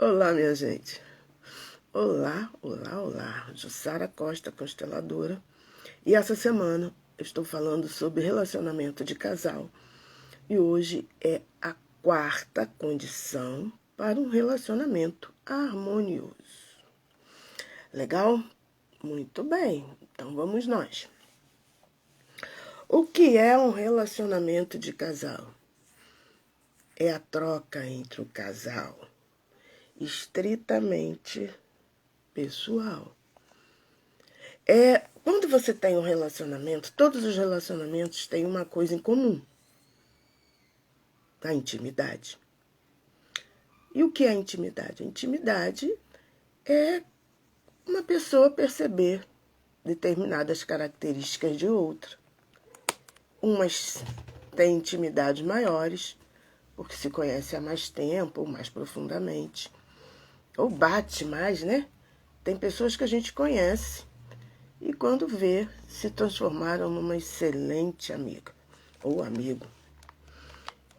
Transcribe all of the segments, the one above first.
Olá, minha gente. Olá, olá, olá. Jussara Costa, consteladora. E essa semana eu estou falando sobre relacionamento de casal. E hoje é a quarta condição para um relacionamento harmonioso. Legal? Muito bem. Então vamos nós. O que é um relacionamento de casal? É a troca entre o casal estritamente pessoal. Quando você tem um relacionamento, todos os relacionamentos têm uma coisa em comum: a intimidade. E o que é a intimidade? A intimidade é uma pessoa perceber determinadas características de outra. Umas têm intimidades maiores, porque se conhece há mais tempo, ou mais profundamente, ou bate mais, né? Tem pessoas que a gente conhece e quando vê, se transformaram numa excelente amiga ou amigo.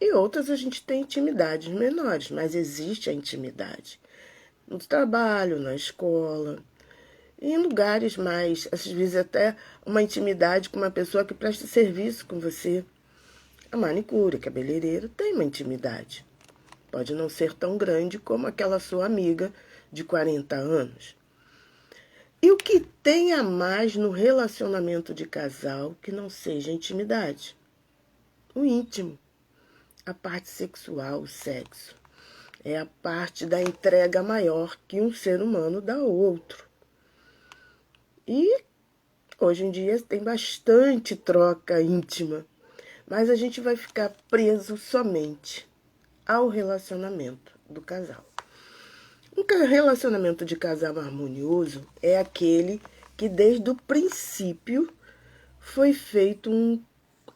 E outras a gente tem intimidades menores, mas existe a intimidade no trabalho, na escola, em lugares mais, às vezes até uma intimidade com uma pessoa que presta serviço com você. A manicure, cabeleireiro, tem uma intimidade. Pode não ser tão grande como aquela sua amiga de 40 anos. E o que tem a mais no relacionamento de casal que não seja intimidade? O íntimo, a parte sexual, o sexo. É a parte da entrega maior que um ser humano dá ao outro. E hoje em dia tem bastante troca íntima, mas a gente vai ficar preso somente ao relacionamento do casal. Um relacionamento de casal harmonioso é aquele que desde o princípio foi feito um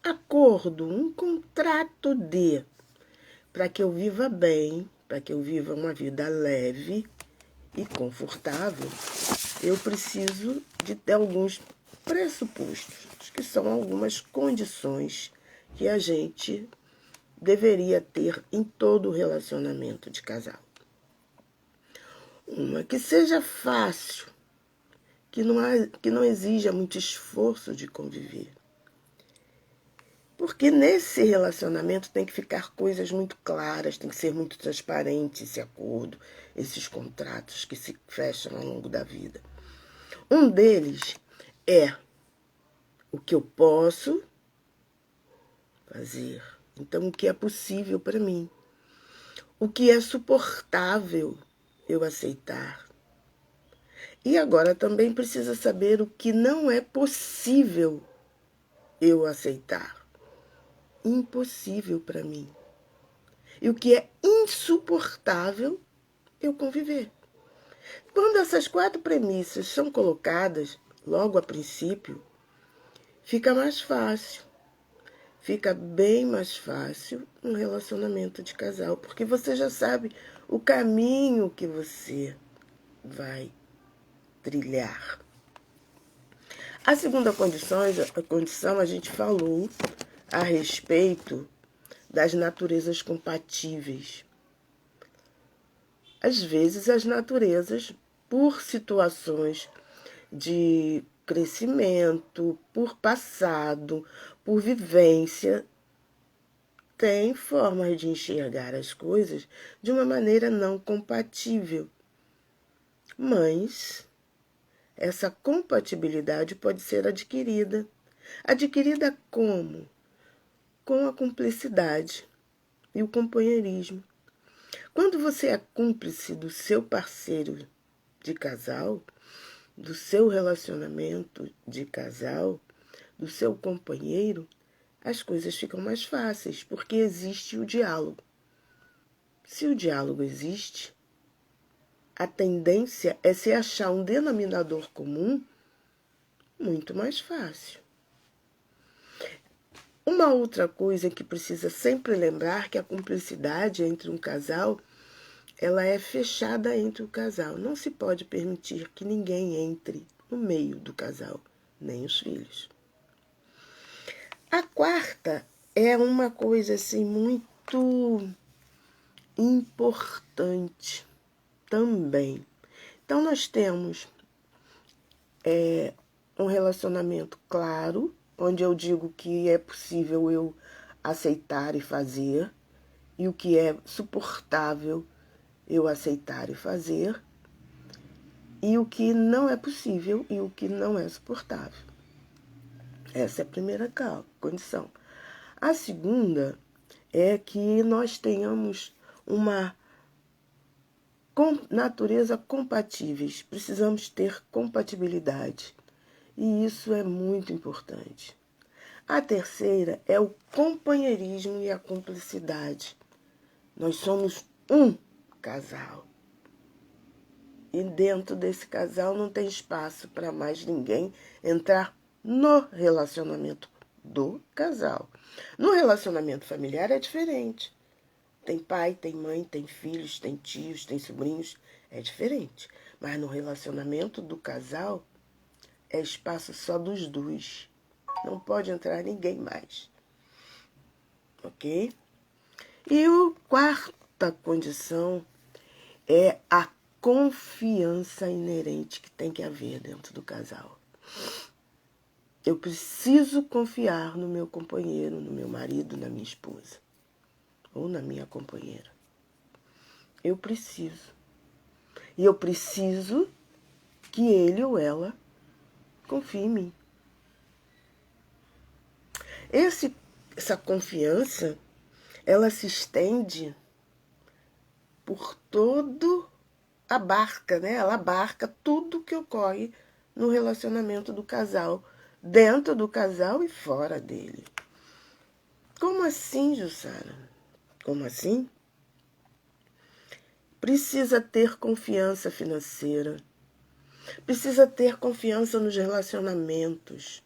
acordo, um contrato para que eu viva bem, para que eu viva uma vida leve e confortável, eu preciso de ter alguns pressupostos, que são algumas condições que a gente deveria ter em todo relacionamento de casal. Uma, que seja fácil, que não exija muito esforço de conviver. Porque nesse relacionamento tem que ficar coisas muito claras, tem que ser muito transparente esse acordo, esses contratos que se fecham ao longo da vida. Um deles é o que eu posso fazer, então o que é possível para mim, o que é suportável eu aceitar. E agora também precisa saber o que não é possível eu aceitar. Impossível para mim. E o que é insuportável eu conviver. Quando essas 4 premissas são colocadas logo a princípio, fica mais fácil. Fica bem mais fácil um relacionamento de casal, porque você já sabe o caminho que você vai trilhar. A segunda condição a gente falou a respeito das naturezas compatíveis. Às vezes, as naturezas, por situações de crescimento, por passado, por vivência, têm formas de enxergar as coisas de uma maneira não compatível. Mas essa compatibilidade pode ser adquirida. Adquirida como? Com a cumplicidade e o companheirismo. Quando você é cúmplice do seu parceiro de casal, do seu relacionamento de casal, do seu companheiro, as coisas ficam mais fáceis, porque existe o diálogo. Se o diálogo existe, a tendência é se achar um denominador comum muito mais fácil. Uma outra coisa que precisa sempre lembrar que a cumplicidade entre um casal, ela é fechada entre o casal. Não se pode permitir que ninguém entre no meio do casal, nem os filhos. A quarta é uma coisa assim muito importante. também. Então, nós temos um relacionamento claro, onde eu digo que é possível eu aceitar e fazer, e o que é suportável eu aceitar e fazer, e o que não é possível e o que não é suportável. Essa é a primeira condição. A segunda é que nós tenhamos uma natureza compatíveis. Precisamos ter compatibilidade. E isso é muito importante. A terceira é o companheirismo e a cumplicidade. Nós somos um casal. E dentro desse casal não tem espaço para mais ninguém entrar no relacionamento do casal. No relacionamento familiar é diferente. Tem pai, tem mãe, tem filhos, tem tios, tem sobrinhos. É diferente. Mas no relacionamento do casal é espaço só dos dois. Não pode entrar ninguém mais. Ok? E a quarta condição é a confiança inerente que tem que haver dentro do casal. Eu preciso confiar no meu companheiro, no meu marido, na minha esposa. Ou na minha companheira. Eu preciso. E eu preciso que ele ou ela confie em mim. Essa confiança, ela se estende por todo a barca, né? Ela abarca tudo que ocorre no relacionamento do casal, dentro do casal e fora dele. Como assim, Jussara? Como assim? Precisa ter confiança financeira. Precisa ter confiança nos relacionamentos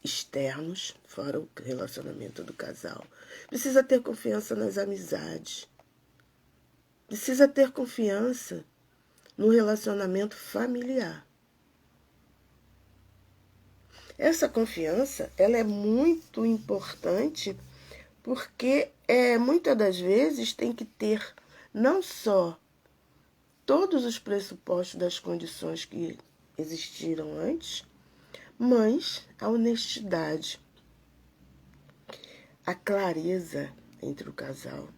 externos, fora o relacionamento do casal. Precisa ter confiança nas amizades. Precisa ter confiança no relacionamento familiar. Essa confiança, ela é muito importante porque muitas das vezes tem que ter não só todos os pressupostos das condições que existiram antes, mas a honestidade, a clareza entre o casal.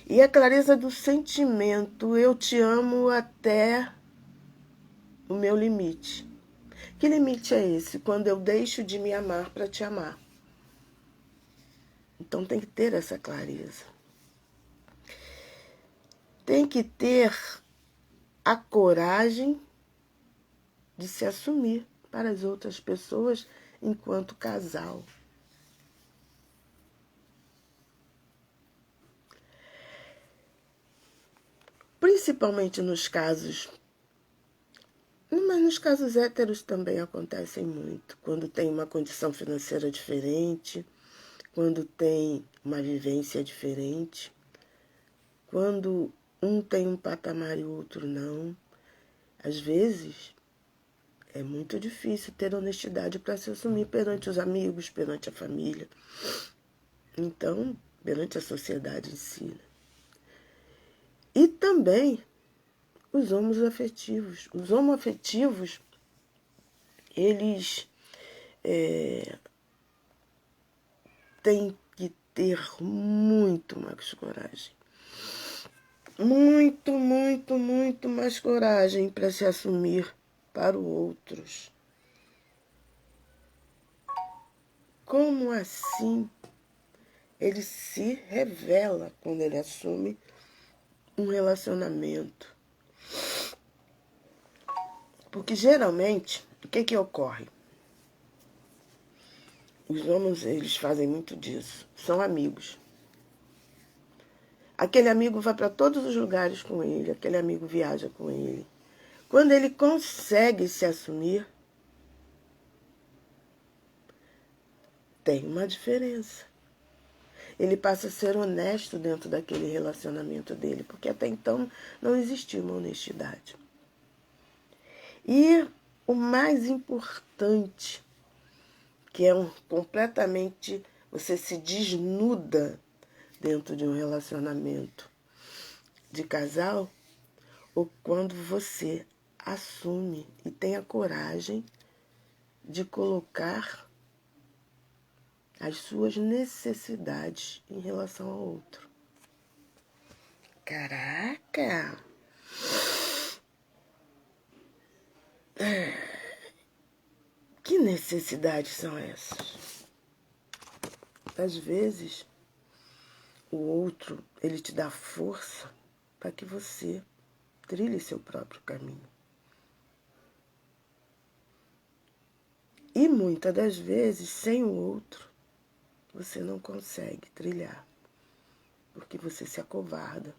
E a clareza do sentimento, eu te amo até o meu limite. Que limite é esse? Quando eu deixo de me amar para te amar. Então tem que ter essa clareza. Tem que ter a coragem de se assumir para as outras pessoas enquanto casal. Principalmente nos casos, mas nos casos héteros também acontecem muito. Quando tem uma condição financeira diferente, quando tem uma vivência diferente, quando um tem um patamar e o outro não. Às vezes, é muito difícil ter honestidade para se assumir perante os amigos, perante a família. Então, perante a sociedade em si. Né? E também os homoafetivos. Os homoafetivos, eles têm que ter muito mais coragem. Muito, muito, muito mais coragem para se assumir para os outros. Como assim ele se revela quando ele assume um relacionamento? Porque geralmente, o que ocorre? Os homens, eles fazem muito disso. São amigos. Aquele amigo vai para todos os lugares com ele, aquele amigo viaja com ele. Quando ele consegue se assumir, tem uma diferença. Ele passa a ser honesto dentro daquele relacionamento dele, porque até então não existia uma honestidade. E o mais importante, que é completamente, você se desnuda dentro de um relacionamento, de casal ou quando você assume e tem a coragem de colocar as suas necessidades em relação ao outro. Caraca! Que necessidades são essas? Às vezes, o outro, ele te dá força para que você trilhe seu próprio caminho. E muitas das vezes, sem o outro, você não consegue trilhar, porque você se acovarda.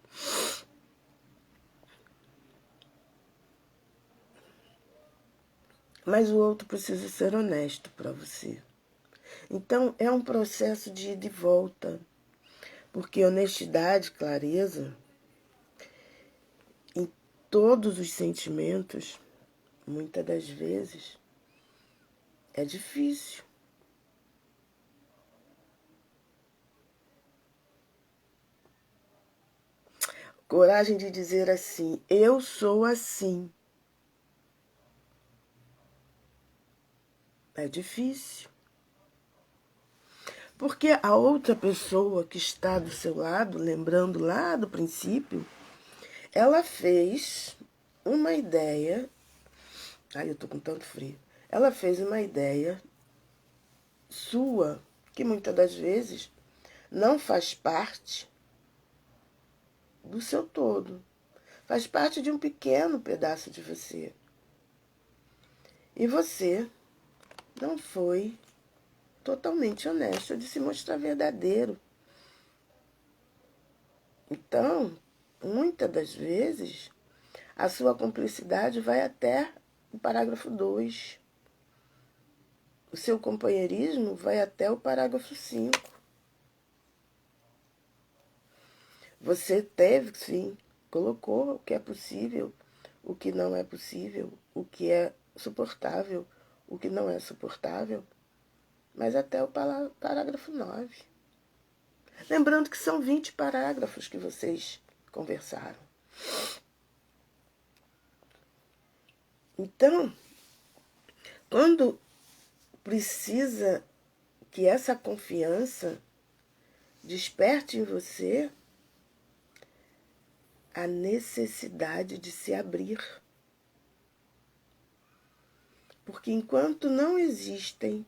Mas o outro precisa ser honesto para você. Então, é um processo de ida e volta, porque honestidade, clareza, em todos os sentimentos, muitas das vezes, é difícil. Coragem de dizer assim, eu sou assim. É difícil. Porque a outra pessoa que está do seu lado, lembrando lá do princípio, ela fez uma ideia. Ai, eu tô com tanto frio. Ela fez uma ideia sua, que muitas das vezes não faz parte do seu todo. Faz parte de um pequeno pedaço de você. E você não foi totalmente honesto de se mostrar verdadeiro. Então, muitas das vezes, a sua cumplicidade vai até o parágrafo 2. O seu companheirismo vai até o parágrafo 5. Você teve, sim, colocou o que é possível, o que não é possível, o que é suportável, o que não é suportável, mas até o parágrafo 9. Lembrando que são 20 parágrafos que vocês conversaram. Então, quando precisa que essa confiança desperte em você a necessidade de se abrir. Porque enquanto não existem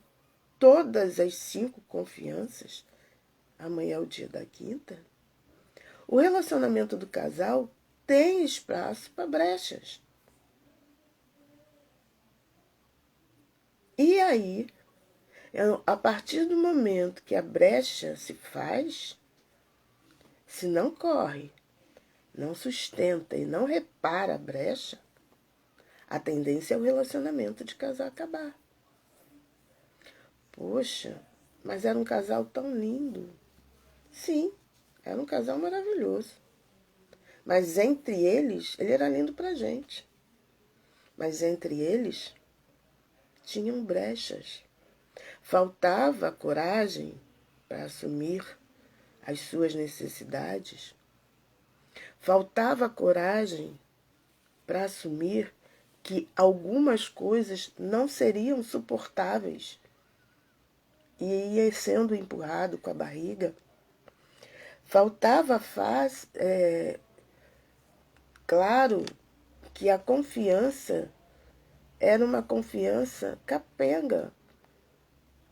todas as 5 confianças, amanhã é o dia da quinta, o relacionamento do casal tem espaço para brechas. E aí, a partir do momento que a brecha se faz, se não corre, não sustenta e não repara a brecha, a tendência é o relacionamento de casal acabar. Poxa, mas era um casal tão lindo. Sim, era um casal maravilhoso. Mas entre eles, ele era lindo pra gente. Mas entre eles, tinham brechas. Faltava coragem para assumir as suas necessidades. Faltava coragem para assumir que algumas coisas não seriam suportáveis e ia sendo empurrado com a barriga. Faltava claro que a confiança era uma confiança capenga,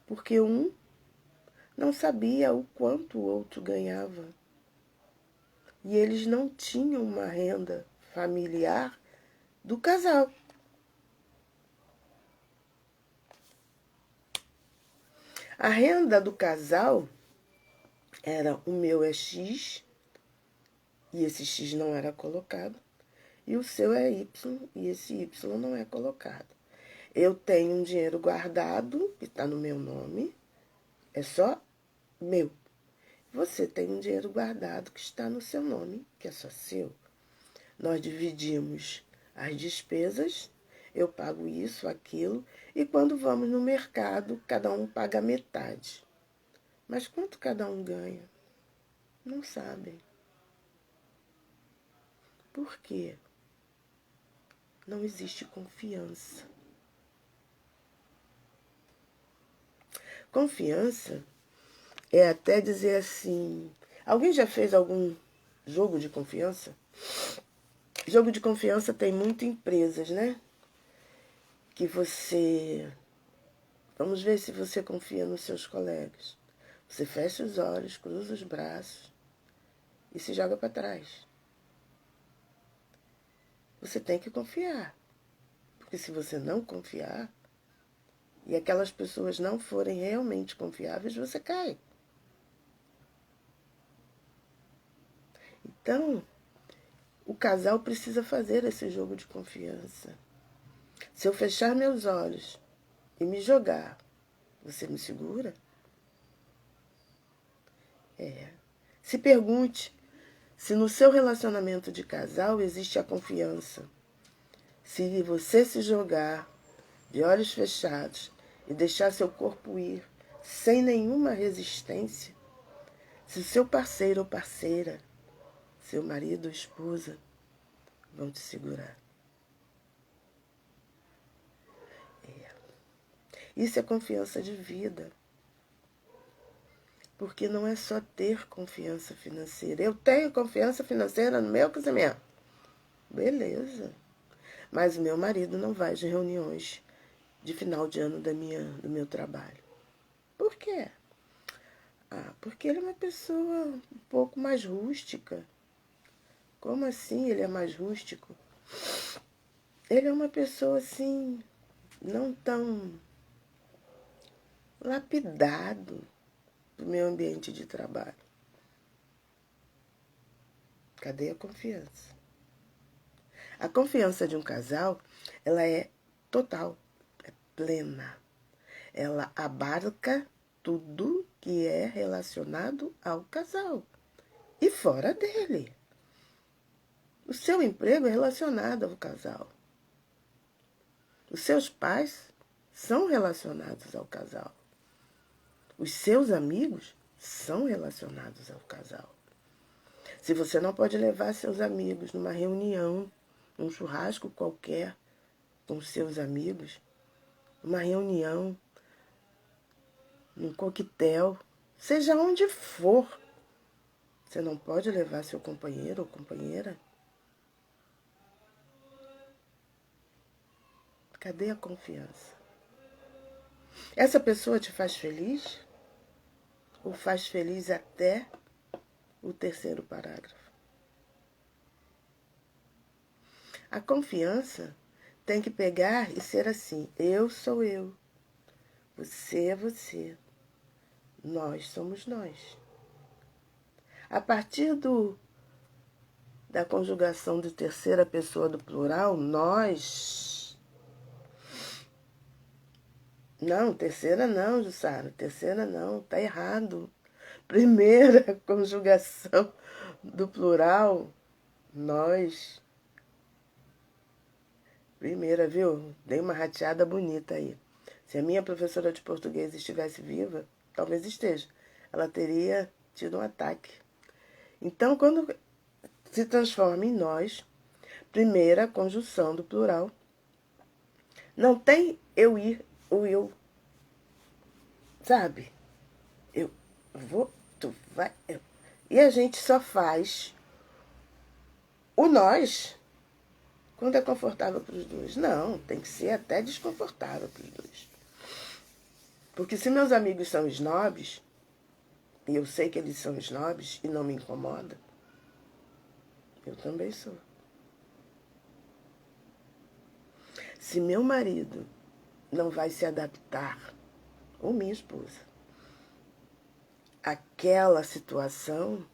porque um não sabia o quanto o outro ganhava. E eles não tinham uma renda familiar do casal. A renda do casal era o meu é X, e esse X não era colocado, e o seu é Y, e esse Y não é colocado. Eu tenho um dinheiro guardado, que está no meu nome, é só meu. Você tem um dinheiro guardado que está no seu nome, que é só seu. Nós dividimos as despesas, eu pago isso, aquilo, e quando vamos no mercado, cada um paga metade. Mas quanto cada um ganha? Não sabem. Por quê? Não existe confiança. Confiança é até dizer assim... Alguém já fez algum jogo de confiança? Jogo de confiança tem muito empresas, né? Que você... Vamos ver se você confia nos seus colegas. Você fecha os olhos, cruza os braços e se joga para trás. Você tem que confiar. Porque se você não confiar e aquelas pessoas não forem realmente confiáveis, você cai. Então, o casal precisa fazer esse jogo de confiança. Se eu fechar meus olhos e me jogar, você me segura? Se pergunte se no seu relacionamento de casal existe a confiança. Se você se jogar de olhos fechados e deixar seu corpo ir sem nenhuma resistência, se seu parceiro ou parceira, seu marido ou esposa, vão te segurar. Isso é confiança de vida. Porque não é só ter confiança financeira. Eu tenho confiança financeira no meu casamento. Beleza. Mas o meu marido não vai às reuniões de final de ano do meu trabalho. Por quê? Porque ele é uma pessoa um pouco mais rústica. Como assim ele é mais rústico? Ele é uma pessoa assim, não tão lapidado do meu ambiente de trabalho. Cadê a confiança? A confiança de um casal, ela é total, é plena. Ela abarca tudo que é relacionado ao casal e fora dele. O seu emprego é relacionado ao casal. Os seus pais são relacionados ao casal. Os seus amigos são relacionados ao casal. Se você não pode levar seus amigos numa reunião, num churrasco qualquer, com seus amigos, uma reunião, num coquetel, seja onde for, você não pode levar seu companheiro ou companheira? Cadê a confiança? Essa pessoa te faz feliz? Ou faz feliz até o terceiro parágrafo? A confiança tem que pegar e ser assim. Eu sou eu. Você é você. Nós somos nós. A partir da conjugação de terceira pessoa do plural, nós... Não, terceira não, Jussara. Terceira não, tá errado. Primeira conjugação do plural, nós. Primeira, viu? Dei uma rateada bonita aí. Se a minha professora de português estivesse viva, talvez esteja, ela teria tido um ataque. Então, quando se transforma em nós, primeira conjunção do plural, não tem eu ir ou eu, sabe? Eu vou, tu vai, eu. E a gente só faz o nós quando é confortável para os dois. Não, tem que ser até desconfortável para os dois. Porque se meus amigos são snobs, e eu sei que eles são snobs e não me incomoda, eu também sou. Se meu marido não vai se adaptar, ou minha esposa, àquela situação,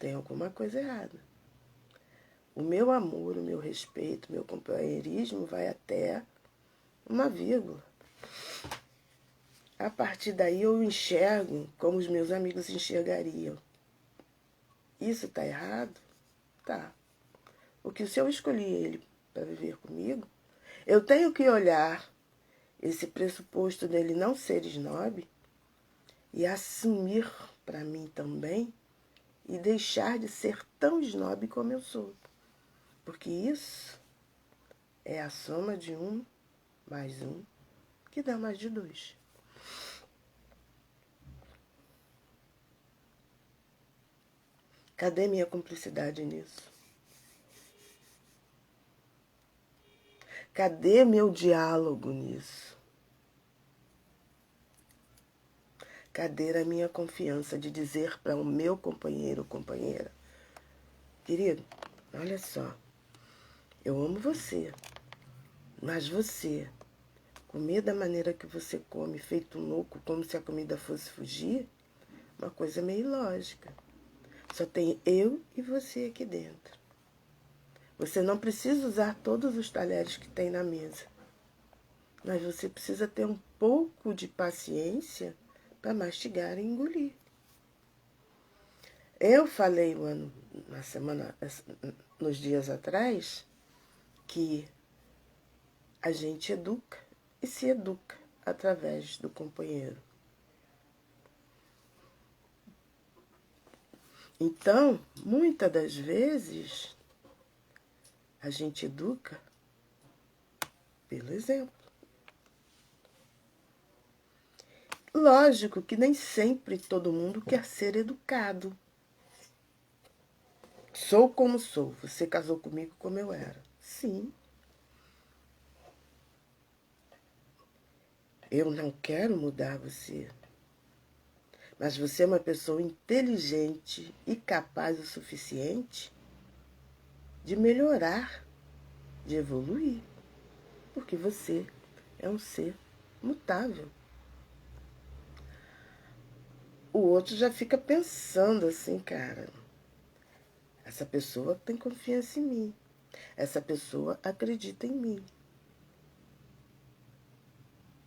tem alguma coisa errada. O meu amor, o meu respeito, o meu companheirismo vai até uma vírgula. A partir daí eu enxergo como os meus amigos enxergariam. Isso tá errado? Tá. Porque se eu escolhi ele para viver comigo, eu tenho que olhar esse pressuposto dele não ser snob e assumir para mim também e deixar de ser tão snob como eu sou. Porque isso é a soma de 1 mais 1, que dá mais de 2. Cadê minha cumplicidade nisso? Cadê meu diálogo nisso? Cadê a minha confiança de dizer para o meu companheiro ou companheira: querido, olha só, eu amo você, mas você comer da maneira que você come, feito um louco, como se a comida fosse fugir, uma coisa meio ilógica. Só tem eu e você aqui dentro. Você não precisa usar todos os talheres que tem na mesa, mas você precisa ter um pouco de paciência para mastigar e engolir. Eu falei nos dias atrás, que a gente educa e se educa através do companheiro. Então, muitas das vezes, a gente educa pelo exemplo. Lógico que nem sempre todo mundo quer ser educado. Sou como sou. Você casou comigo como eu era. Sim. Eu não quero mudar você. Mas você é uma pessoa inteligente e capaz o suficiente de melhorar, de evoluir. Porque você é um ser mutável. O outro já fica pensando assim, cara, essa pessoa tem confiança em mim. Essa pessoa acredita em mim.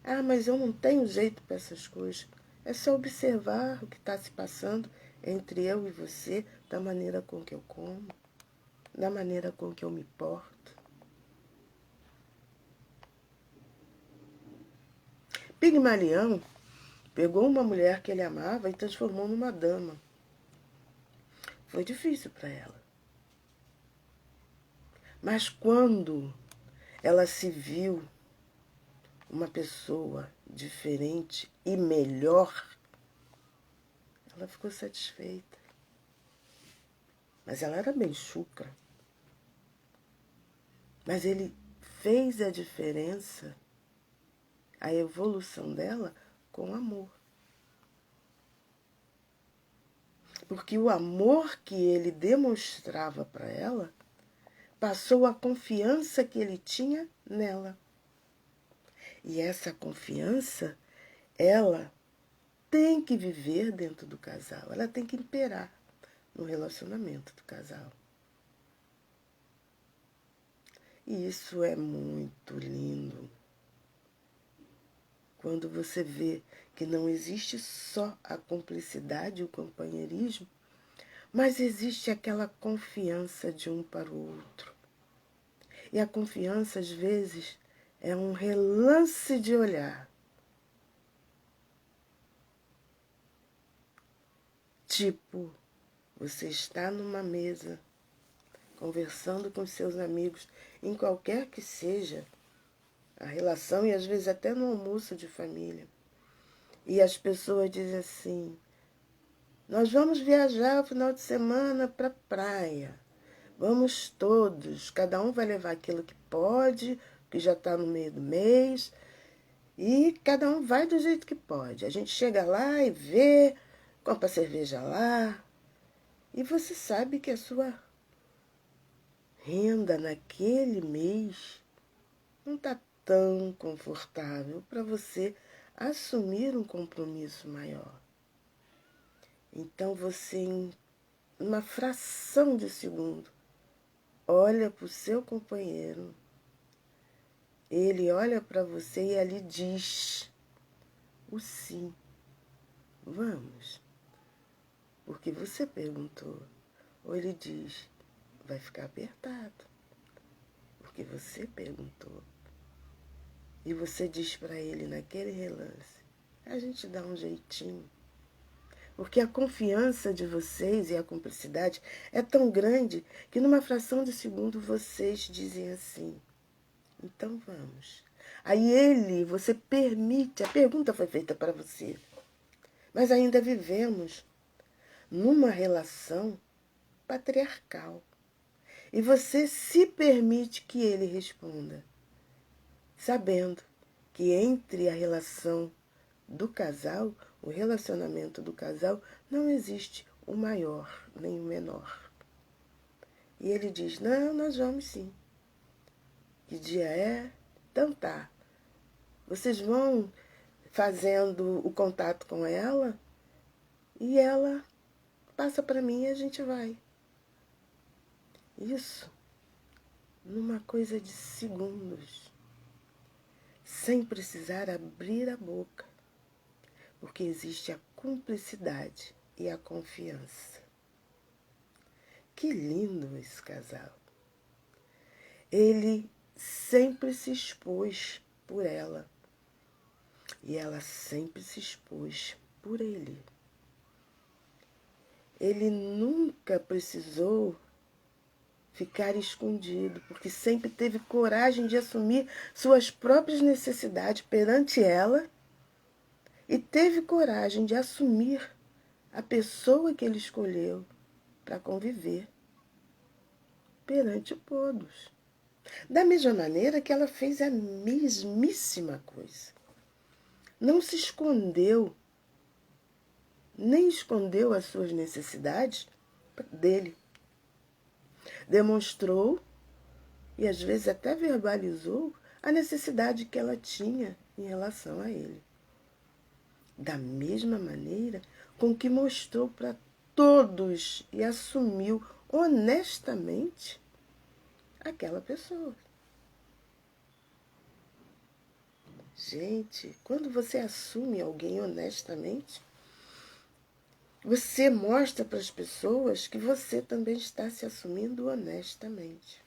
Ah, mas eu não tenho jeito para essas coisas. É só observar o que está se passando entre eu e você, da maneira com que eu como, da maneira com que eu me porto. Pigmalião pegou uma mulher que ele amava e transformou numa dama. Foi difícil para ela. Mas quando ela se viu uma pessoa diferente e melhor, ela ficou satisfeita. Mas ela era bem chucra. Mas ele fez a diferença, a evolução dela, com amor. Porque o amor que ele demonstrava para ela passou a confiança que ele tinha nela. E essa confiança, ela tem que viver dentro do casal, ela tem que imperar no relacionamento do casal. E isso é muito lindo. Quando você vê que não existe só a cumplicidade e o companheirismo, mas existe aquela confiança de um para o outro. E a confiança, às vezes, é um relance de olhar. Tipo, você está numa mesa, conversando com seus amigos, em qualquer que seja a relação, e às vezes até no almoço de família. E as pessoas dizem assim: nós vamos viajar no final de semana para a praia. Vamos todos, cada um vai levar aquilo que pode, que já está no meio do mês, e cada um vai do jeito que pode. A gente chega lá e vê, compra cerveja lá, e você sabe que a sua renda naquele mês não está tão confortável para você assumir um compromisso maior. Então você, em uma fração de segundo, olha para o seu companheiro, ele olha para você e ali diz o sim. Vamos, porque você perguntou. Ou ele diz, vai ficar apertado, porque você perguntou. E você diz para ele naquele relance, a gente dá um jeitinho. Porque a confiança de vocês e a cumplicidade é tão grande que numa fração de segundo vocês dizem assim, então vamos. Aí você permite, a pergunta foi feita para você, mas ainda vivemos numa relação patriarcal. E você se permite que ele responda, sabendo que entre a relação do casal, o relacionamento do casal, não existe o maior nem o menor. E ele diz, não, nós vamos sim. Que dia é? Então tá. Vocês vão fazendo o contato com ela e ela passa para mim e a gente vai. Isso numa coisa de segundos, sem precisar abrir a boca, porque existe a cumplicidade e a confiança. Que lindo esse casal. Ele sempre se expôs por ela e ela sempre se expôs por ele. Ele nunca precisou ficar escondido, porque sempre teve coragem de assumir suas próprias necessidades perante ela e teve coragem de assumir a pessoa que ele escolheu para conviver perante todos. Da mesma maneira que ela fez a mesmíssima coisa. Não se escondeu, nem escondeu as suas necessidades dele. Demonstrou e às vezes até verbalizou a necessidade que ela tinha em relação a ele. Da mesma maneira com que mostrou para todos e assumiu honestamente aquela pessoa. Gente, quando você assume alguém honestamente, você mostra para as pessoas que você também está se assumindo honestamente.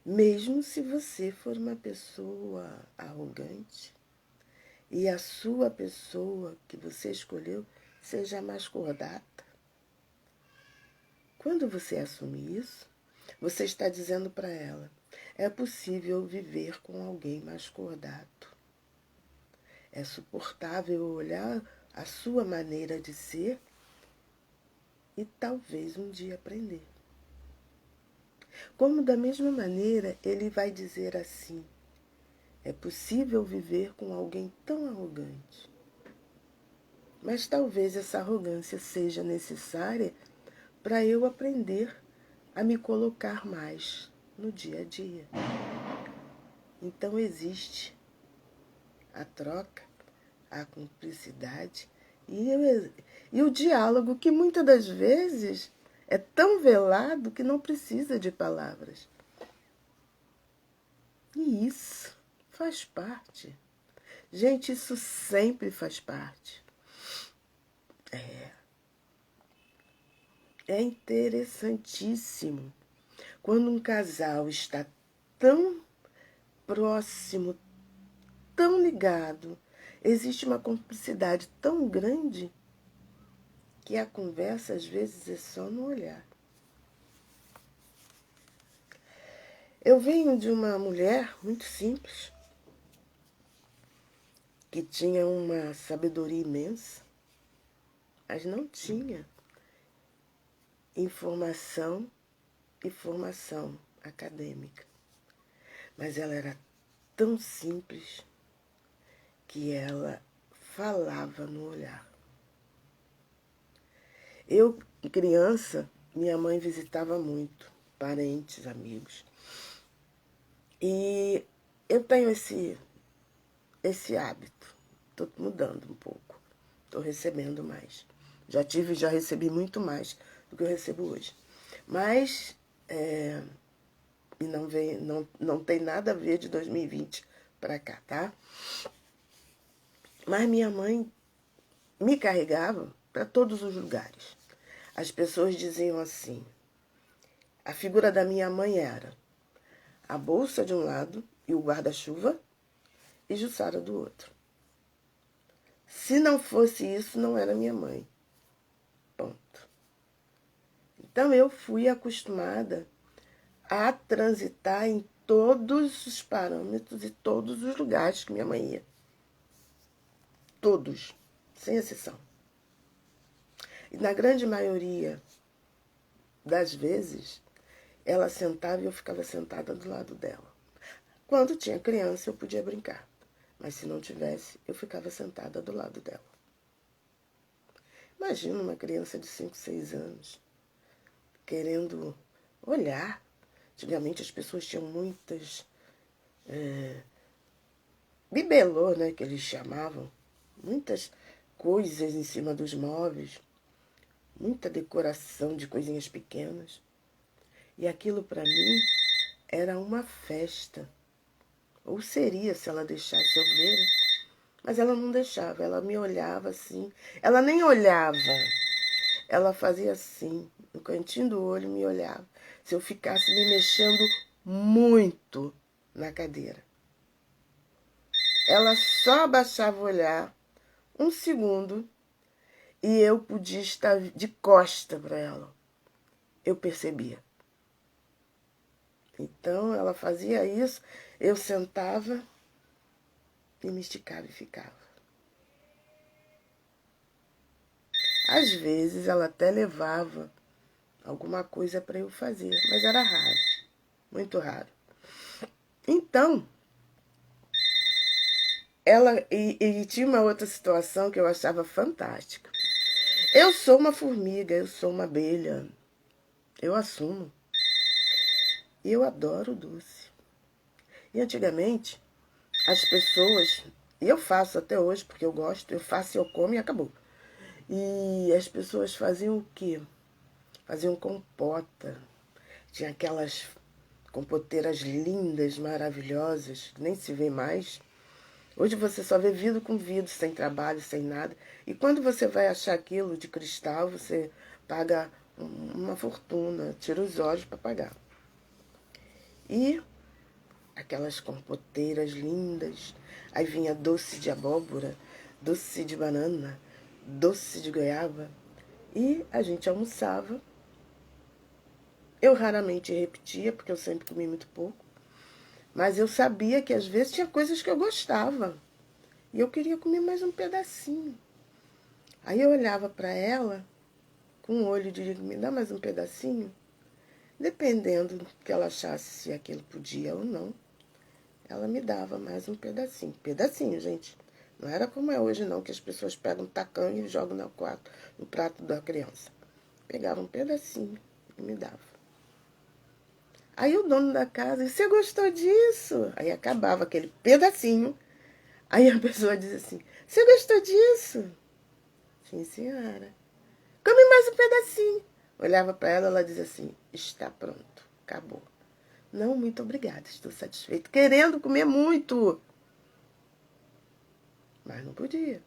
Mesmo se você for uma pessoa arrogante e a sua pessoa que você escolheu seja mais cordata. Quando você assume isso, você está dizendo para ela, é possível viver com alguém mais cordato. É suportável olhar a sua maneira de ser e talvez um dia aprender. Como da mesma maneira ele vai dizer assim, é possível viver com alguém tão arrogante. Mas talvez essa arrogância seja necessária para eu aprender a me colocar mais no dia a dia. Então existe a troca, a cumplicidade e o diálogo que muitas das vezes é tão velado que não precisa de palavras. E isso faz parte. Gente, isso sempre faz parte. É interessantíssimo quando um casal está tão próximo, tão ligado, existe uma cumplicidade tão grande que a conversa às vezes é só no olhar. Eu venho de uma mulher muito simples, que tinha uma sabedoria imensa, mas não tinha informação e formação acadêmica. Mas ela era tão simples que ela falava no olhar. Eu, criança, minha mãe visitava muito, parentes, amigos. E eu tenho esse hábito. Estou mudando um pouco. Estou recebendo mais. Já recebi muito mais do que eu recebo hoje. Mas não tem nada a ver de 2020 para cá, tá? Mas minha mãe me carregava para todos os lugares. As pessoas diziam assim, a figura da minha mãe era a bolsa de um lado e o guarda-chuva e Jussara do outro. Se não fosse isso, não era minha mãe. Então, eu fui acostumada a transitar em todos os parâmetros e todos os lugares que minha mãe ia. Todos, sem exceção. E na grande maioria das vezes, ela sentava e eu ficava sentada do lado dela. Quando tinha criança, eu podia brincar. Mas se não tivesse, eu ficava sentada do lado dela. Imagina uma criança de 5, 6 anos querendo olhar. Antigamente as pessoas tinham muitas bibelô, né, que eles chamavam. Muitas coisas em cima dos móveis. Muita decoração de coisinhas pequenas. E aquilo para mim era uma festa. Ou seria, se ela deixasse eu ver. Mas ela não deixava, ela me olhava assim. Ela nem olhava. Ela fazia assim, no cantinho do olho me olhava. Se eu ficasse me mexendo muito na cadeira. Ela só abaixava o olhar 1 segundo e eu podia estar de costa para ela. Eu percebia. Então ela fazia isso, eu sentava e me esticava e ficava. Às vezes ela até levava alguma coisa para eu fazer, mas era raro, muito raro. Então, ela e tinha uma outra situação que eu achava fantástica. Eu sou uma formiga, eu sou uma abelha, eu assumo. E eu adoro doce. E antigamente, as pessoas, e eu faço até hoje, porque eu gosto, eu faço, eu como e acabou. E as pessoas faziam o quê? Faziam compota. Tinha aquelas compoteiras lindas, maravilhosas, que nem se vê mais. Hoje você só vê vidro com vidro, sem trabalho, sem nada. E quando você vai achar aquilo de cristal, você paga uma fortuna, tira os olhos para pagar. E aquelas compoteiras lindas. Aí vinha doce de abóbora, doce de banana, doce de goiaba. E a gente almoçava. Eu raramente repetia, porque eu sempre comi muito pouco. Mas eu sabia que às vezes tinha coisas que eu gostava. E eu queria comer mais um pedacinho. Aí eu olhava para ela com um olho de me dá mais um pedacinho. Dependendo do que ela achasse se aquilo podia ou não, ela me dava mais um pedacinho. Pedacinho, gente. Não era como é hoje, não, que as pessoas pegam um tacão e jogam no prato da criança. Pegava um pedacinho e me dava. Aí o dono da casa, você gostou disso? Aí acabava aquele pedacinho. Aí a pessoa dizia assim, você gostou disso? Sim, senhora. Come mais um pedacinho. Olhava para ela, ela dizia assim, está pronto, acabou. Não, muito obrigada, estou satisfeito. Querendo comer muito. Mas não podia.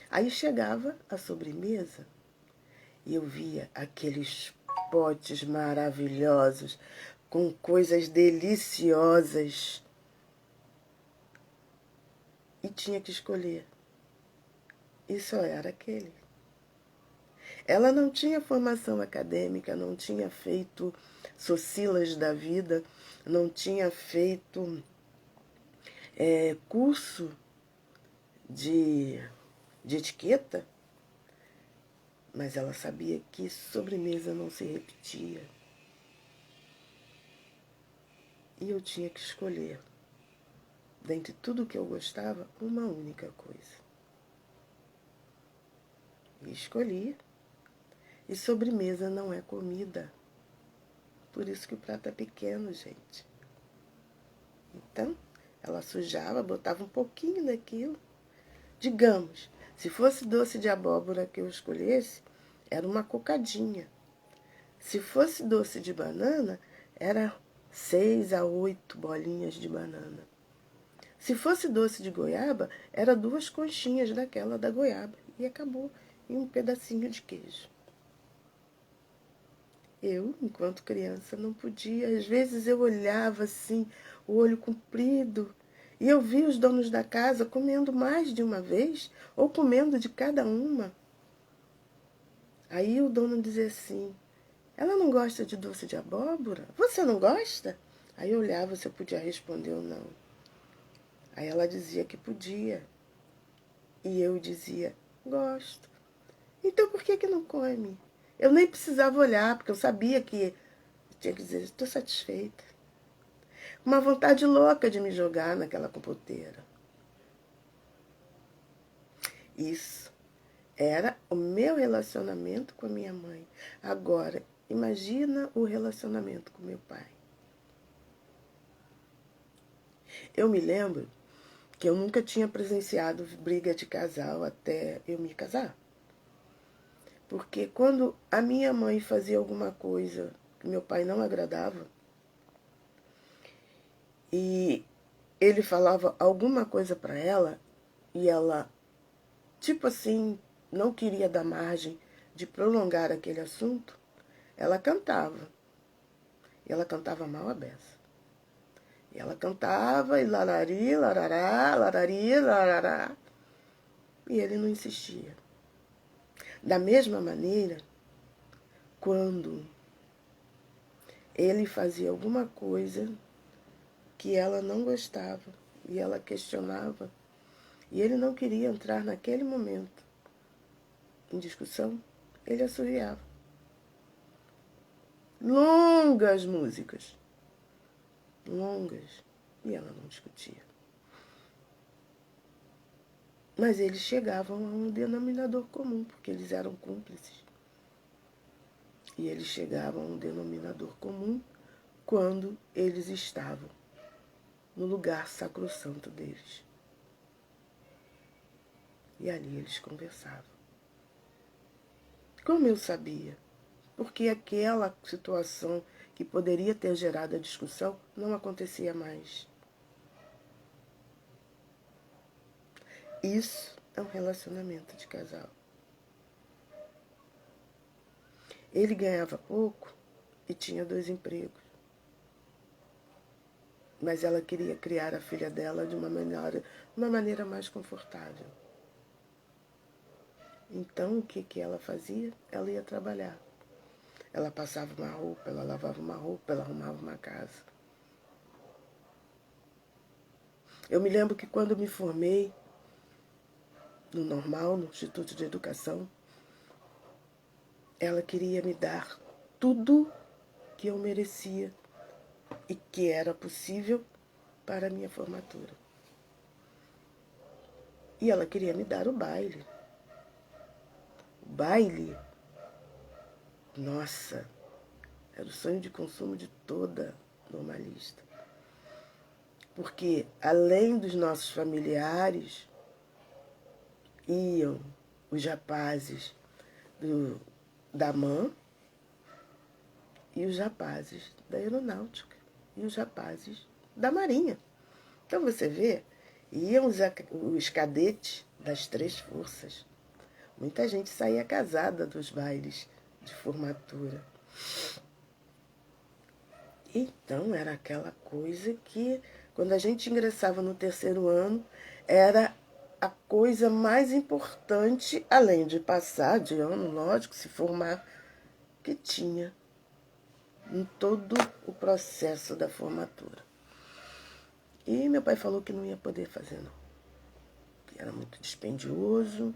Aí chegava a sobremesa e eu via aqueles potes maravilhosos com coisas deliciosas. E tinha que escolher. E só era aquele. Ela não tinha formação acadêmica, não tinha feito Socilas da vida, não tinha feito curso de etiqueta, mas ela sabia que sobremesa não se repetia. E eu tinha que escolher, dentre tudo que eu gostava, uma única coisa. E escolhi. E sobremesa não é comida. Por isso que o prato é pequeno, gente. Então, ela sujava, botava um pouquinho daquilo. Digamos, se fosse doce de abóbora que eu escolhesse, era uma cocadinha. Se fosse doce de banana, era 6 a 8 bolinhas de banana. Se fosse doce de goiaba, era 2 conchinhas daquela da goiaba. E acabou. E um pedacinho de queijo. Eu, enquanto criança, não podia. Às vezes eu olhava assim, o olho comprido, e eu via os donos da casa comendo mais de uma vez, ou comendo de cada uma. Aí o dono dizia assim, ela não gosta de doce de abóbora? Você não gosta? Aí eu olhava se eu podia responder ou não. Aí ela dizia que podia. E eu dizia, gosto. Então por que que não come? Eu nem precisava olhar, porque eu sabia que tinha que dizer, estou satisfeita. Uma vontade louca de me jogar naquela compoteira. Isso era o meu relacionamento com a minha mãe. Agora, imagina o relacionamento com meu pai. Eu me lembro que eu nunca tinha presenciado briga de casal até eu me casar. Porque quando a minha mãe fazia alguma coisa que meu pai não agradava, e ele falava alguma coisa para ela, e ela, tipo assim, não queria dar margem de prolongar aquele assunto, ela cantava. E ela cantava mal a beça. E ela cantava e larari, larará, larari, larará. E ele não insistia. Da mesma maneira, quando ele fazia alguma coisa que ela não gostava e ela questionava, e ele não queria entrar naquele momento em discussão, ele assoviava. Longas músicas. Longas. E ela não discutia. Mas eles chegavam a um denominador comum, porque eles eram cúmplices. E eles chegavam a um denominador comum quando eles estavam no lugar sacrossanto deles. E ali eles conversavam. Como eu sabia? Porque aquela situação que poderia ter gerado a discussão não acontecia mais. Isso é um relacionamento de casal. Ele ganhava pouco e tinha 2 empregos. Mas ela queria criar a filha dela de uma maneira mais confortável. Então, o que ela fazia? Ela ia trabalhar. Ela passava uma roupa, ela lavava uma roupa, ela arrumava uma casa. Eu me lembro que quando eu me formei no normal, no Instituto de Educação, ela queria me dar tudo que eu merecia e que era possível para a minha formatura. E ela queria me dar o baile. O baile, nossa, era o sonho de consumo de toda normalista. Porque, além dos nossos familiares, iam os rapazes da MAN e os rapazes da Aeronáutica e os rapazes da Marinha. Então você vê, iam os cadetes das 3 forças. Muita gente saía casada dos bailes de formatura. Então era aquela coisa que, quando a gente ingressava no 3º ano, era a coisa mais importante, além de passar de ano, lógico, se formar, que tinha em todo o processo da formatura. E meu pai falou que não ia poder fazer, não. Que era muito dispendioso,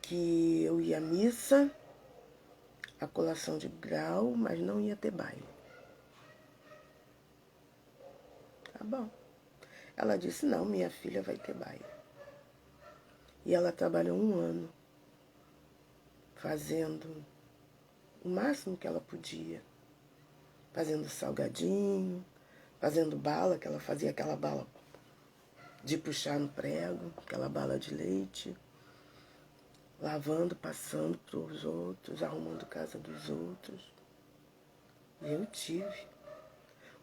que eu ia à missa, a colação de grau, mas não ia ter baile. Tá bom. Ela disse, não, minha filha vai ter baile. E ela trabalhou 1 ano, fazendo o máximo que ela podia. Fazendo salgadinho, fazendo bala, que ela fazia aquela bala de puxar no prego, aquela bala de leite. Lavando, passando para os outros, arrumando casa dos outros. E eu tive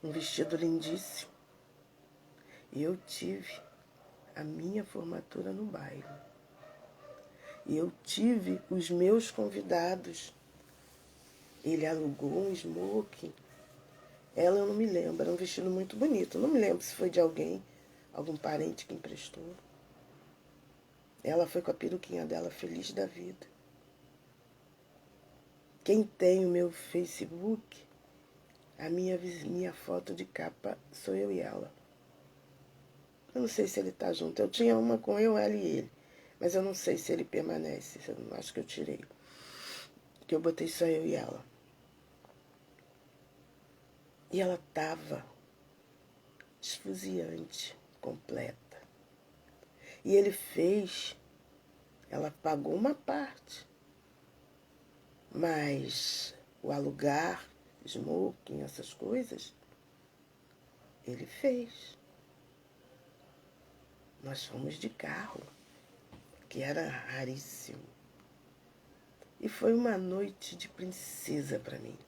um vestido lindíssimo. E eu tive a minha formatura no baile. E eu tive os meus convidados. Ele alugou um smoking. Ela, eu não me lembro, era um vestido muito bonito. Eu não me lembro se foi de alguém, algum parente que emprestou. Ela foi com a peruquinha dela, feliz da vida. Quem tem o meu Facebook, a minha foto de capa sou eu e ela. Eu não sei se ele tá junto. Eu tinha uma com eu, ela e ele. Mas eu não sei se ele permanece. Eu não acho que eu tirei. Que eu botei só eu e ela. E ela tava esfuziante, completa. E ele fez, ela pagou uma parte. Mas o alugar, smoking, essas coisas, ele fez. Nós fomos de carro, que era raríssimo. E foi uma noite de princesa para mim.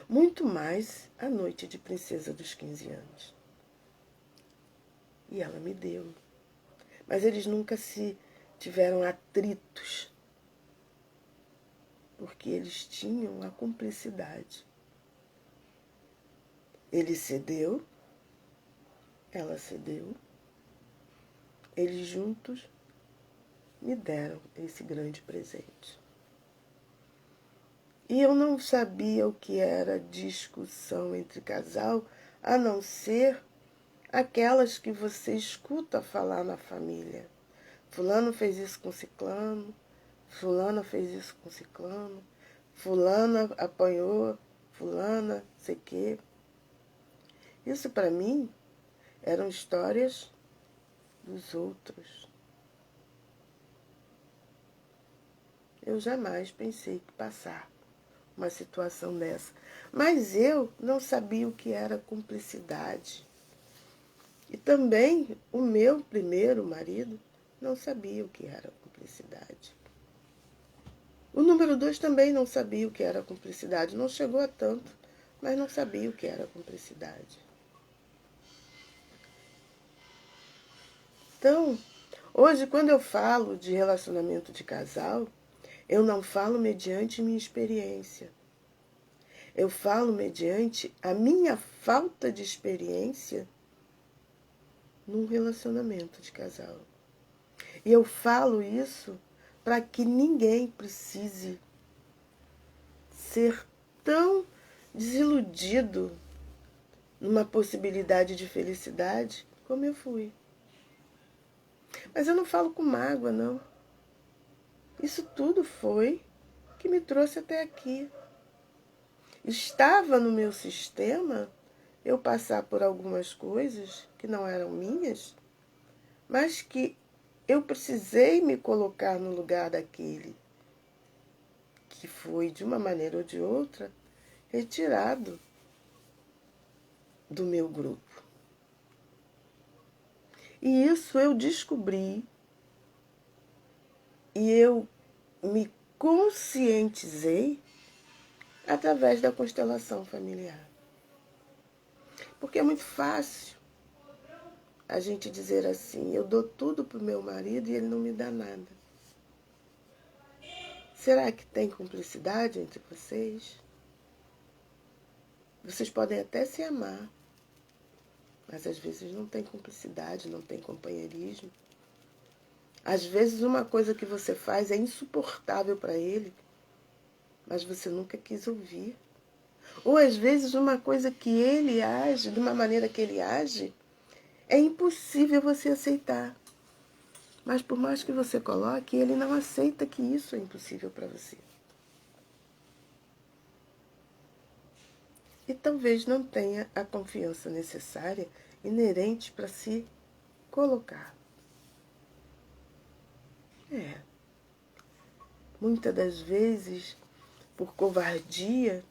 Muito mais a noite de princesa dos 15 anos. E ela me deu. Mas eles nunca se tiveram atritos, porque eles tinham a cumplicidade. Ele cedeu, ela cedeu, eles juntos me deram esse grande presente. E eu não sabia o que era discussão entre casal, a não ser aquelas que você escuta falar na família. Fulano fez isso com ciclano, fulana fez isso com ciclano, fulana apanhou, fulana, sei quê. Isso para mim eram histórias dos outros. Eu jamais pensei que passar uma situação dessa. Mas eu não sabia o que era cumplicidade. E também o meu primeiro marido não sabia o que era cumplicidade. O número 2 também não sabia o que era cumplicidade. Não chegou a tanto, mas não sabia o que era cumplicidade. Então, hoje, quando eu falo de relacionamento de casal, eu não falo mediante minha experiência. Eu falo mediante a minha falta de experiência num relacionamento de casal. E eu falo isso para que ninguém precise ser tão desiludido numa possibilidade de felicidade como eu fui. Mas eu não falo com mágoa, não. Isso tudo foi que me trouxe até aqui. Estava no meu sistema eu passar por algumas coisas que não eram minhas, mas que eu precisei me colocar no lugar daquele que foi, de uma maneira ou de outra, retirado do meu grupo. E isso eu descobri e eu me conscientizei através da constelação familiar. Porque é muito fácil a gente dizer assim, eu dou tudo para o meu marido e ele não me dá nada. Será que tem cumplicidade entre vocês? Vocês podem até se amar, mas às vezes não tem cumplicidade, não tem companheirismo. Às vezes uma coisa que você faz é insuportável para ele, mas você nunca quis ouvir. Ou às vezes uma coisa que ele age, de uma maneira que ele age, é impossível você aceitar. Mas por mais que você coloque, ele não aceita que isso é impossível para você. E talvez não tenha a confiança necessária, inerente para se colocar. Muitas das vezes, por covardia,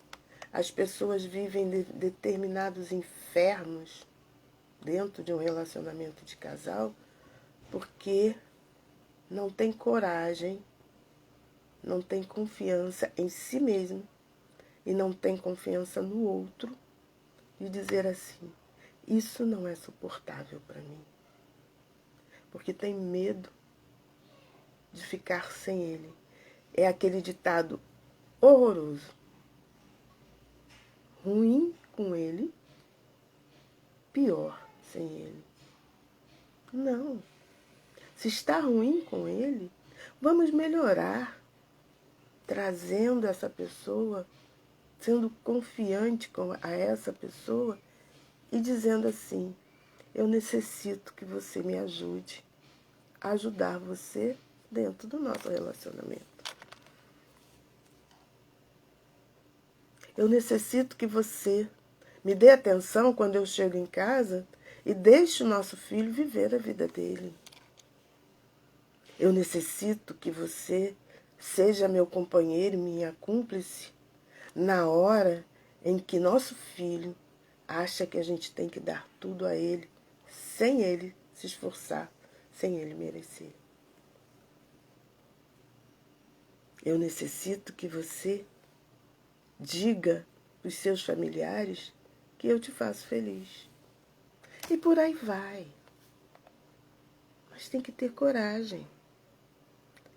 as pessoas vivem determinados infernos dentro de um relacionamento de casal porque não tem coragem, não tem confiança em si mesmo e não tem confiança no outro de dizer assim, isso não é suportável para mim. Porque tem medo de ficar sem ele. É aquele ditado horroroso. Ruim com ele, pior sem ele. Não. Se está ruim com ele, vamos melhorar. trazendo essa pessoa, sendo confiante a essa pessoa e dizendo assim: eu necessito que você me ajude a ajudar você dentro do nosso relacionamento. Eu necessito que você me dê atenção quando eu chego em casa e deixe o nosso filho viver a vida dele. Eu necessito que você seja meu companheiro e minha cúmplice na hora em que nosso filho acha que a gente tem que dar tudo a ele, sem ele se esforçar, sem ele merecer. Eu necessito que você diga para os seus familiares que eu te faço feliz. E por aí vai. Mas tem que ter coragem.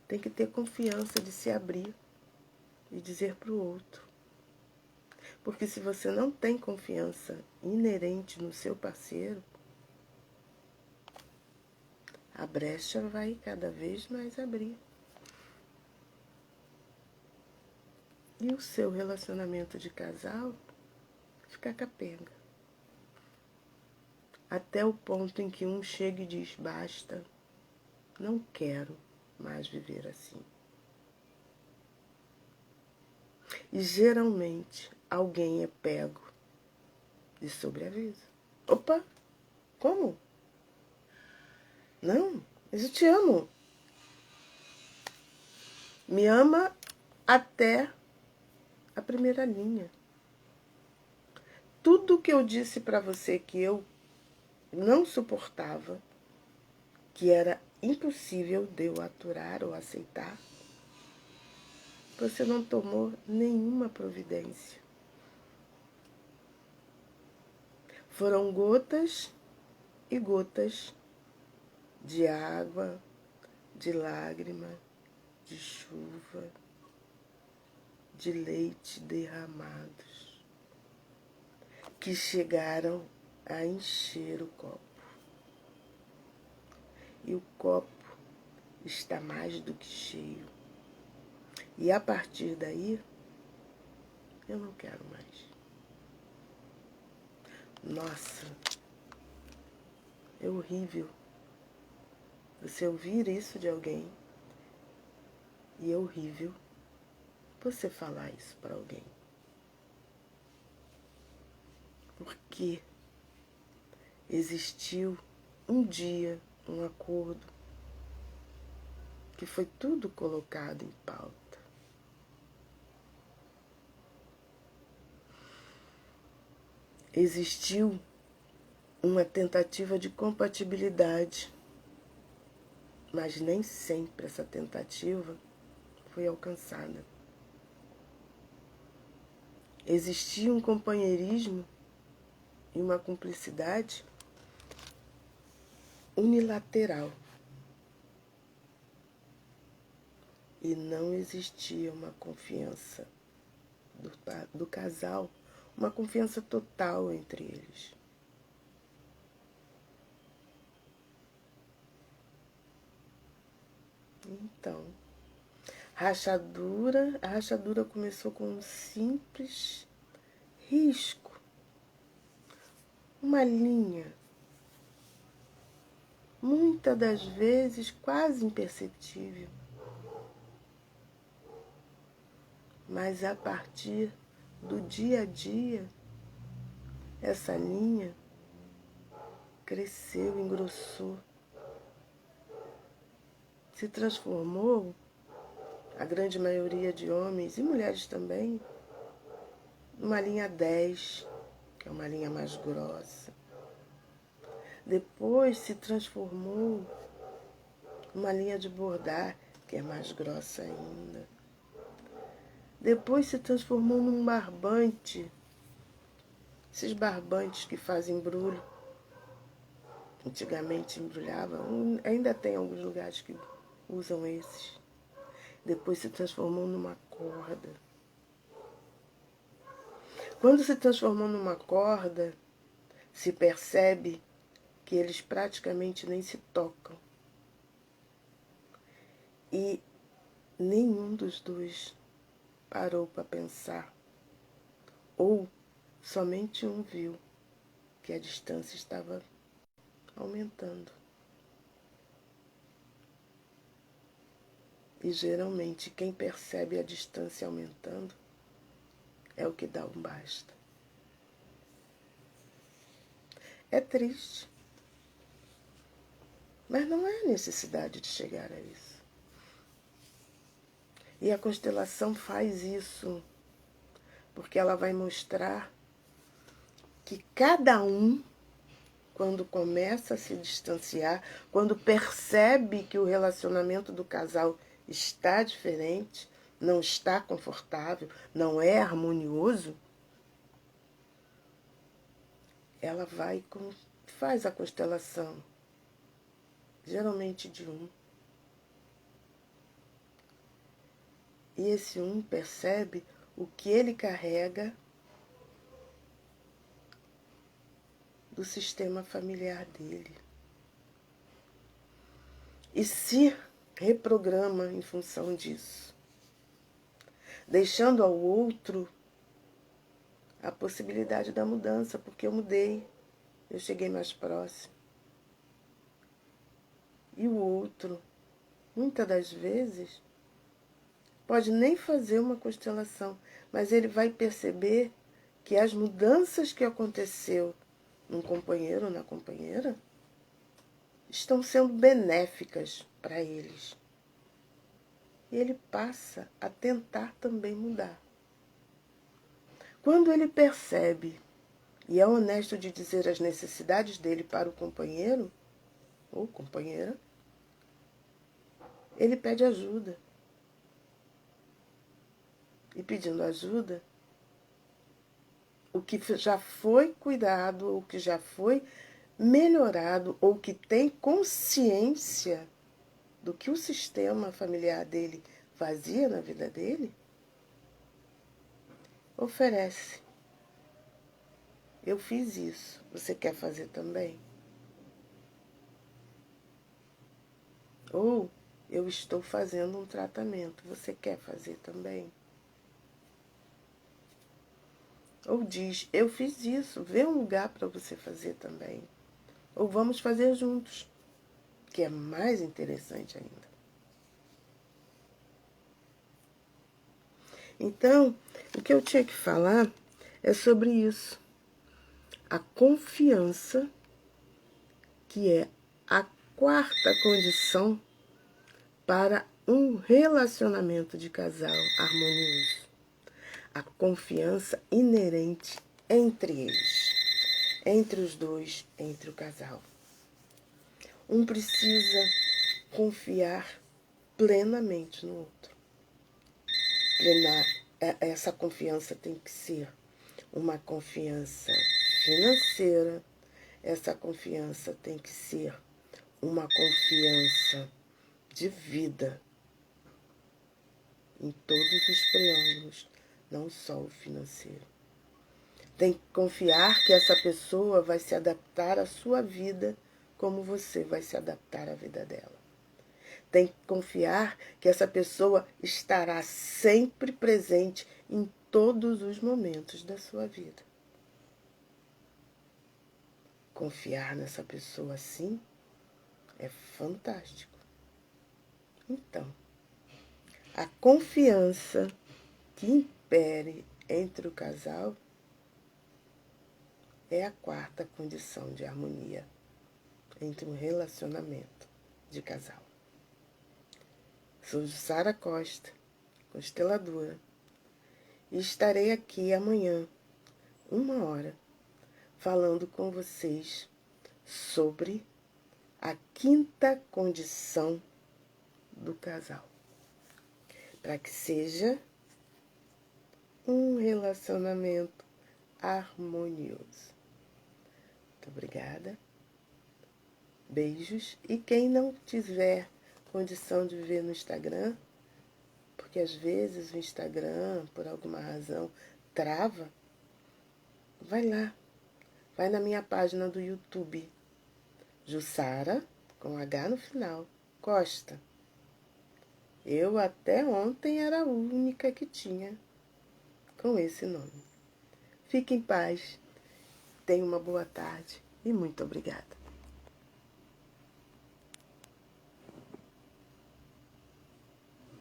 Tem que ter confiança de se abrir e dizer para o outro. Porque se você não tem confiança inerente no seu parceiro, a brecha vai cada vez mais abrir. E o seu relacionamento de casal fica capenga. Até o ponto em que um chega e diz: basta, não quero mais viver assim. E geralmente alguém é pego de sobreaviso. Opa, como? Não, mas eu te amo. Me ama até a primeira linha. Tudo que eu disse para você que eu não suportava, que era impossível de eu aturar ou aceitar, você não tomou nenhuma providência. Foram gotas e gotas de água, de lágrima, de chuva, de leite derramados, que chegaram a encher o copo. E o copo está mais do que cheio. E a partir daí, eu não quero mais. Nossa, é horrível você ouvir isso de alguém. E é horrível você falar isso para alguém. Porque existiu um dia um acordo que foi tudo colocado em pauta. Existiu uma tentativa de compatibilidade, mas nem sempre essa tentativa foi alcançada. Existia um companheirismo e uma cumplicidade unilateral. E não existia uma confiança do casal, uma confiança total entre eles. Então, a rachadura começou com um simples risco, uma linha, muitas das vezes quase imperceptível, mas a partir do dia a dia, essa linha cresceu, engrossou, se transformou, a grande maioria de homens e mulheres também, numa linha 10, que é uma linha mais grossa. Depois se transformou numa linha de bordar, que é mais grossa ainda. Depois se transformou num barbante. Esses barbantes que fazem embrulho. Antigamente embrulhavam, ainda tem alguns lugares que usam esses. Depois se transformou numa corda. Quando se transformou numa corda, se percebe que eles praticamente nem se tocam. E nenhum dos dois parou para pensar, ou somente um viu que a distância estava aumentando. E geralmente quem percebe a distância aumentando é o que dá um basta. É triste, mas não é necessidade de chegar a isso. E a constelação faz isso, porque ela vai mostrar que cada um, quando começa a se distanciar, quando percebe que o relacionamento do casal está diferente, não está confortável, não é harmonioso, ela faz a constelação, geralmente de um. E esse um percebe o que ele carrega do sistema familiar dele. E se reprograma em função disso, deixando ao outro a possibilidade da mudança, porque eu mudei, eu cheguei mais próximo. E o outro, muitas das vezes, pode nem fazer uma constelação, mas ele vai perceber que as mudanças que aconteceu num companheiro ou na companheira estão sendo benéficas para eles. E ele passa a tentar também mudar. Quando ele percebe e é honesto de dizer as necessidades dele para o companheiro ou companheira, ele pede ajuda. E pedindo ajuda, o que já foi cuidado, o que já foi melhorado, ou que tem consciência do que o sistema familiar dele fazia na vida dele, oferece. Eu fiz isso, você quer fazer também? Ou eu estou fazendo um tratamento, você quer fazer também? Ou diz, eu fiz isso, vê um lugar para você fazer também. Ou vamos fazer juntos, que é mais interessante ainda. Então, o que eu tinha que falar é sobre isso. A confiança, que é a quarta condição para um relacionamento de casal harmonioso. A confiança inerente entre eles, entre os dois, entre o casal. Um precisa confiar plenamente no outro. Essa confiança tem que ser uma confiança financeira, essa confiança tem que ser uma confiança de vida em todos os preâmbulos, não só o financeiro. Tem que confiar que essa pessoa vai se adaptar à sua vida como você vai se adaptar à vida dela. Tem que confiar que essa pessoa estará sempre presente em todos os momentos da sua vida. Confiar nessa pessoa assim é fantástico. Então, a confiança que impere entre o casal é a quarta condição de harmonia entre um relacionamento de casal. Sou Jussara Costa, consteladora, e estarei aqui amanhã, 1 hora, falando com vocês sobre a quinta condição do casal, para que seja um relacionamento harmonioso. Muito obrigada. Beijos. E quem não tiver condição de ver no Instagram, porque às vezes o Instagram, por alguma razão, trava, vai lá. Vai na minha página do YouTube, Jussara, com H no final, Costa. Eu até ontem era a única que tinha com esse nome. Fique em paz, tenha uma boa tarde e muito obrigada.